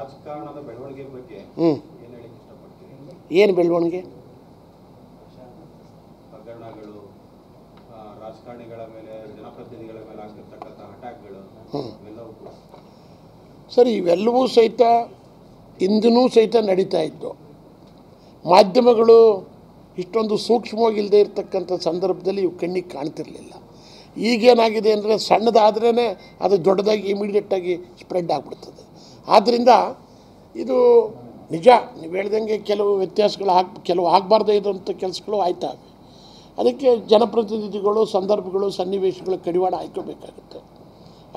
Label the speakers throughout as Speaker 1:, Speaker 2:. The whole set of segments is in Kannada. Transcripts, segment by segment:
Speaker 1: ರಾಜಕಾರಣದ ಬೆಳವಣಿಗೆ ಬಗ್ಗೆ ಏನು ಹೇಳಕ್ಕೆ ಇಷ್ಟಪಡ್ತೀರಿ?
Speaker 2: ಏನು ಬೆಳವಣಿಗೆ?
Speaker 1: ಹಗರಣಗಳು, ರಾಜಕಾರಣಿಗಳ ಮೇಲೆ, ಜನಪ್ರತಿನಿಧಿಗಳ ಮೇಲೆ ಆಗಿರ್ತಕ್ಕಂಥ ಅಟ್ಯಾಕ್ಗಳು ಇವೆಲ್ಲವೂ ಕೂಡ
Speaker 2: ಸರಿ, ಇವೆಲ್ಲವೂ ಸಹಿತ ಇಂದಿನೂ ಸಹಿತ ನಡೀತಾ ಇತ್ತು. ಮಾಧ್ಯಮಗಳು ಇಷ್ಟೊಂದು ಸೂಕ್ಷ್ಮವಾಗಿಲ್ಲದೆ ಇರತಕ್ಕಂಥ ಸಂದರ್ಭದಲ್ಲಿ ಇವು ಕಣ್ಣಿಗೆ ಕಾಣ್ತಿರಲಿಲ್ಲ. ಈಗೇನಾಗಿದೆ ಅಂದರೆ ಸಣ್ಣದಾದ್ರೇ ಅದು ದೊಡ್ಡದಾಗಿ ಇಮಿಡಿಯೇಟಾಗಿ ಸ್ಪ್ರೆಡ್ ಆಗಿಬಿಡ್ತದೆ. ಆದ್ದರಿಂದ ಇದು ನಿಜ, ನೀವು ಹೇಳ್ದಂಗೆ ಕೆಲವು ವ್ಯತ್ಯಾಸಗಳು ಕೆಲವು ಆಗಬಾರ್ದೇ ಇರೋಂಥ ಕೆಲಸಗಳು ಆಯ್ತಾ. ಅದಕ್ಕೆ ಜನಪ್ರತಿನಿಧಿಗಳು, ಸಂದರ್ಭಗಳು, ಸನ್ನಿವೇಶಗಳು ಕಡಿವಾಣ ಹಾಕೋಬೇಕಾಗುತ್ತೆ.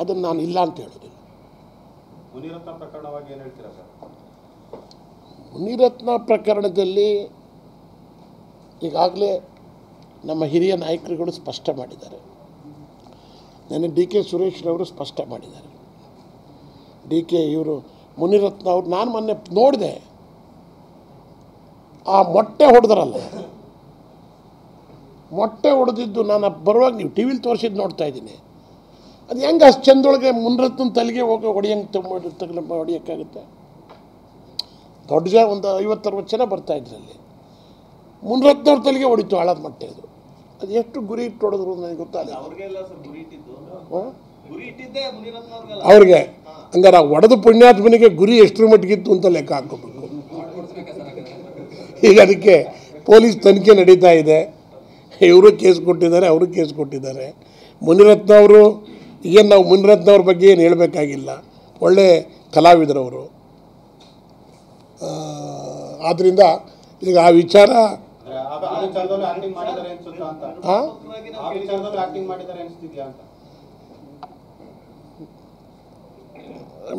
Speaker 2: ಅದನ್ನು ನಾನು ಇಲ್ಲ ಅಂತ ಹೇಳೋದಿಲ್ಲ.
Speaker 1: ಮುನಿರತ್ನ ಪ್ರಕರಣವಾಗಿ ಏನು ಹೇಳ್ತೀರಾ ಸರ್?
Speaker 2: ಮುನಿರತ್ನ ಪ್ರಕರಣದಲ್ಲಿ ಈಗಾಗಲೇ ನಮ್ಮ ಹಿರಿಯ ನಾಯಕರುಗಳು ಸ್ಪಷ್ಟ ಮಾಡಿದ್ದಾರೆ. ನೆನ್ನೆ ಡಿ ಕೆ ಸುರೇಶ್ರವರು ಸ್ಪಷ್ಟ ಮಾಡಿದ್ದಾರೆ. ಇವರು ಮುನಿರತ್ನ ಅವರು ನಾನು ಮೊನ್ನೆ ನೋಡಿದೆ, ಆ ಮೊಟ್ಟೆ ಹೊಡೆದ್ರಲ್ಲ, ಮೊಟ್ಟೆ ಹೊಡೆದಿದ್ದು ನಾನು ಬರುವಾಗ ನೀವು ಟಿ ವಿಲಿ ತೋರಿಸಿದ್ದು ನೋಡ್ತಾ ಇದ್ದೀನಿ. ಅದು ಹೆಂಗೆ ಅಷ್ಟು ಚಂದೊಳಗೆ ಮುನಿರತ್ನ ತಲೆಗೆ ಹೋಗಿ ಹೊಡೆಯೋಕ್ಕಾಗುತ್ತೆ? ದೊಡ್ಡ ಒಂದು 50-60 ಜನ ಬರ್ತಾಯಿದ್ರು ಅಲ್ಲಿ. ಮುನಿರತ್ನವ್ರ ತಲೆಗೆ ಹೊಡಿತು ಹಾಳದ ಮೊಟ್ಟೆ. ಅದು ಎಷ್ಟು ಗುರಿ ಇಟ್ಟು ಹೊಡೆದ್ರು ನನಗೆ ಗೊತ್ತಾಗಲ್ಲ. ಅವ್ರಿಗೆ ಹಂಗಾರೆ ಹೊಡೆದು ಪುಣ್ಯಾತ್ಮನಿಗೆ ಗುರಿ ಎಷ್ಟರ ಮಟ್ಟಿಗಿತ್ತು ಅಂತ ಲೆಕ್ಕ ಹಾಕೋಬೇಕು. ಈಗ ಅದಕ್ಕೆ ಪೊಲೀಸ್ ತನಿಖೆ ನಡೀತಾ ಇದೆ. ಇವರು ಕೇಸ್ ಕೊಟ್ಟಿದ್ದಾರೆ, ಅವರು ಕೇಸ್ ಕೊಟ್ಟಿದ್ದಾರೆ. ಮುನಿರತ್ನ ಅವರು ಏನು, ನಾವು ಮುನಿರತ್ನ ಅವ್ರ ಬಗ್ಗೆ ಏನು ಹೇಳಬೇಕಾಗಿಲ್ಲ, ಒಳ್ಳೆ ಕಲಾವಿದರವರು. ಆದ್ದರಿಂದ ಈಗ ಆ ವಿಚಾರ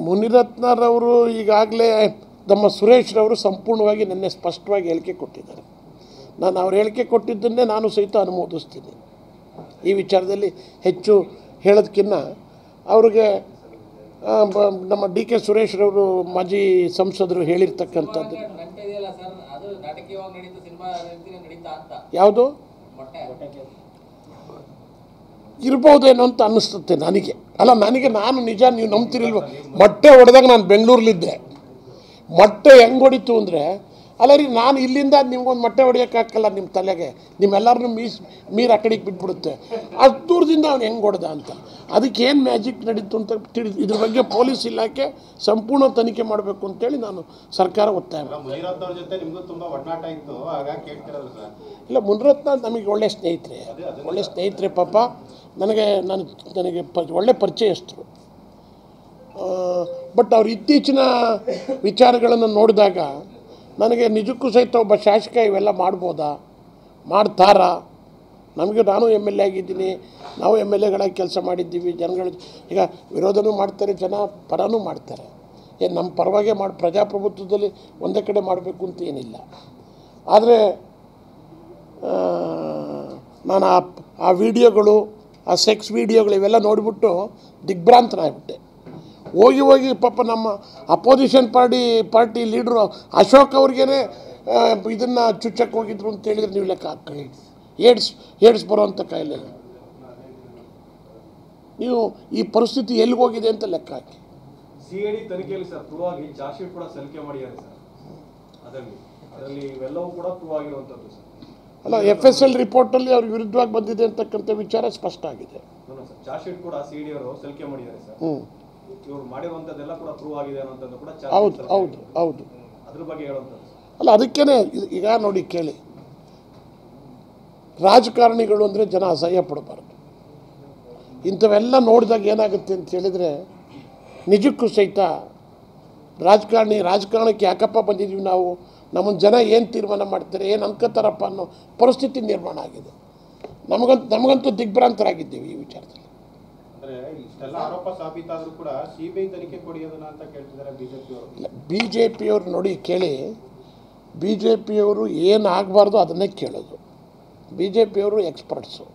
Speaker 2: ಮುನಿರತ್ನರವರು ಈಗಾಗಲೇ ನಮ್ಮ ಸುರೇಶ್ರವರು ಸಂಪೂರ್ಣವಾಗಿ ನಿನ್ನೆ ಸ್ಪಷ್ಟವಾಗಿ ಹೇಳಿಕೆ ಕೊಟ್ಟಿದ್ದಾರೆ. ನಾನು ಅವ್ರು ಹೇಳಿಕೆ ಕೊಟ್ಟಿದ್ದನ್ನೇ ನಾನು ಸಹಿತ ಅನುಮೋದಿಸ್ತೀನಿ. ಈ ವಿಚಾರದಲ್ಲಿ ಹೆಚ್ಚು ಹೇಳೋದಕ್ಕಿಂತ ಅವ್ರಿಗೆ ನಮ್ಮ ಡಿ ಕೆ ಸುರೇಶ್ರವರು ಮಾಜಿ ಸಂಸದರು ಹೇಳಿರ್ತಕ್ಕಂಥದ್ದು ಯಾವುದು ಇರ್ಬೋದೇನೋ ಅಂತ ಅನ್ನಿಸ್ತದೆ ನನಗೆ. ಅಲ್ಲ, ನಾನು ನಿಜ, ನೀವು ನಂಬ್ತಿರಿಲ್ವ, ಮೊಟ್ಟೆ ಹೊಡೆದಾಗ ನಾನು ಬೆಂಗಳೂರಲ್ಲಿದ್ದೆ. ಮೊಟ್ಟೆ ಹೆಂಗೆ ಹೊಡಿತು ಅಂದರೆ, ಅಲ್ಲ ರೀ, ನಾನು ಇಲ್ಲಿಂದ ನಿಮ್ಗೊಂದು ಮೊಟ್ಟೆ ಹೊಡಿಯೋಕ್ಕಾಗಲ್ಲ ನಿಮ್ಮ ತಲೆಗೆ, ನಿಮ್ಮೆಲ್ಲರನ್ನೂ ಮೀರು ಆ ಕಡೆಗೆ ಬಿಟ್ಬಿಡುತ್ತೆ. ಅಷ್ಟು ದೂರದಿಂದ ಅವ್ನು ಹೆಂಗೆ ಹೊಡೆದ ಅಂತ. ಅದಕ್ಕೇನು ಮ್ಯಾಜಿಕ್ ನಡೀತು ಅಂತ ಇದ್ರ ಬಗ್ಗೆ ಪೊಲೀಸ್ ಇಲಾಖೆ ಸಂಪೂರ್ಣ ತನಿಖೆ ಮಾಡಬೇಕು ಅಂತೇಳಿ ನಾನು ಸರ್ಕಾರ ಒತ್ತಾಯ
Speaker 1: ಮಾಡಿದೆ.
Speaker 2: ಇಲ್ಲ, ಮುನಿರತ್ನ ನಮಗೆ ಒಳ್ಳೆ ಸ್ನೇಹಿತರೆ ಪಾಪ. ನನಗೆ ಒಳ್ಳೆ ಪರಿಚಯಸ್ಥರು. ಬಟ್ ಅವ್ರು ಇತ್ತೀಚಿನ ವಿಚಾರಗಳನ್ನು ನೋಡಿದಾಗ ನನಗೆ ನಿಜಕ್ಕೂ ಸಹಿತ ಒಬ್ಬ ಶಾಸಕ ಇವೆಲ್ಲ ಮಾಡ್ತಾರಾ? ನಾನು MLA ಆಗಿದ್ದೀನಿ, ನಾವು MLAಗಳಾಗಿ ಕೆಲಸ ಮಾಡಿದ್ದೀವಿ. ಜನಗಳು ಈಗ ವಿರೋಧನೂ ಮಾಡ್ತಾರೆ, ಜನ ಪರನೂ ಮಾಡ್ತಾರೆ. ಏನು ನಮ್ಮ ಪರವಾಗೇ ಪ್ರಜಾಪ್ರಭುತ್ವದಲ್ಲಿ ಒಂದೇ ಕಡೆ ಮಾಡಬೇಕು ಅಂತ ಏನಿಲ್ಲ. ಆದರೆ ನಾನು ಆ ವಿಡಿಯೋಗಳು, ಆ ಸೆಕ್ಸ್ ವಿಡಿಯೋಗಳು ಇವೆಲ್ಲ ನೋಡಿಬಿಟ್ಟು ದಿಗ್ಭ್ರಾಂತನಾಗ್ಬಿಟ್ಟೆ. ಹೋಗಿ ಪಾಪ ನಮ್ಮ ಅಪೋಸಿಷನ್ ಪಾರ್ಟಿ ಲೀಡ್ರು ಅಶೋಕ್ ಅವ್ರಿಗೇ ಇದನ್ನು ಚುಚ್ಚಕ್ಕೆ ಹೋಗಿದ್ರು ಅಂತ ಹೇಳಿದ್ರೆ ನೀವು ಲೆಕ್ಕ ಹಾಕಿ. ಏಡ್ಸ್ ಬರೋವಂಥ ಕಾಯಿಲೆ. ನೀವು ಈ ಪರಿಸ್ಥಿತಿ ಎಲ್ಲಿಗೆ ಹೋಗಿದೆ ಅಂತ ಲೆಕ್ಕ ಹಾಕಿ.
Speaker 3: CID ತನಿಖೆಯಲ್ಲಿ ಸರ್ ಪೂರ್ವವಾಗಿ ಚಾರ್ಜ್ ಶೀಟ್ ಕೂಡ ಸಲ್ಲಿಕೆ ಮಾಡಿದ್ದಾರೆ ಸರ್. ಅದರಲ್ಲಿ ಇವೆಲ್ಲವೂ ಕೂಡ ಪ್ರೂವ್ ಆಗಿರುವಂಥದ್ದು ಸರ್.
Speaker 2: ಅಲ್ಲ, FSL ರಿಪೋರ್ಟಲ್ಲಿ ಅವ್ರ ವಿರುದ್ಧವಾಗಿ ಬಂದಿದೆ ಅಂತಕ್ಕಂಥ ವಿಚಾರ ಸ್ಪಷ್ಟ ಆಗಿದೆ.
Speaker 3: ಚಾರ್ಜ್ ಶೀಟ್ ಕೂಡ CID ಅವರು ಸಲ್ಲಿಕೆ ಮಾಡಿದ್ದಾರೆ ಸರ್. ಇವರು ಮಾಡಿರುವಂಥದ್ದೆಲ್ಲ ಕೂಡ ಪ್ರೂವ್ ಆಗಿದೆ ಅನ್ನೋಂಥದ್ದು ಕೂಡ
Speaker 2: ಹೌದು.
Speaker 3: ಅದ್ರ ಬಗ್ಗೆ ಹೇಳುವಂಥದ್ದು.
Speaker 2: ಅಲ್ಲ, ಅದಕ್ಕೇ ಈಗ ನೋಡಿ ಕೇಳಿ, ರಾಜಕಾರಣಿಗಳು ಅಂದರೆ ಜನ ಅಸಹ್ಯ ಪಡಬಾರ್ದು. ಇಂಥವೆಲ್ಲ ನೋಡಿದಾಗ ಏನಾಗುತ್ತೆ ಅಂತ ಹೇಳಿದರೆ, ನಿಜಕ್ಕೂ ಸಹಿತ ರಾಜಕಾರಣಕ್ಕೆ ಯಾಕಪ್ಪ ಬಂದಿದ್ದೀವಿ ನಾವು, ನಮ್ಮನ್ನು ಜನ ಏನು ತೀರ್ಮಾನ ಮಾಡ್ತಾರೆ, ಏನು ಅನ್ಕೋತಾರಪ್ಪ ಅನ್ನೋ ಪರಿಸ್ಥಿತಿ ನಿರ್ಮಾಣ ಆಗಿದೆ. ನಮಗಂತೂ ದಿಗ್ಭ್ರಾಂತರಾಗಿದ್ದೀವಿ ಈ ವಿಚಾರದಲ್ಲಿ. ಬಿಜೆಪಿಯವರು ನೋಡಿ ಕೇಳಿ, ಬಿಜೆಪಿಯವರು ಏನು ಆಗಬಾರ್ದು ಅದನ್ನೇ ಕೇಳೋದು. ಬಿಜೆಪಿಯವರು ಎಕ್ಸ್ಪರ್ಟ್ಸು.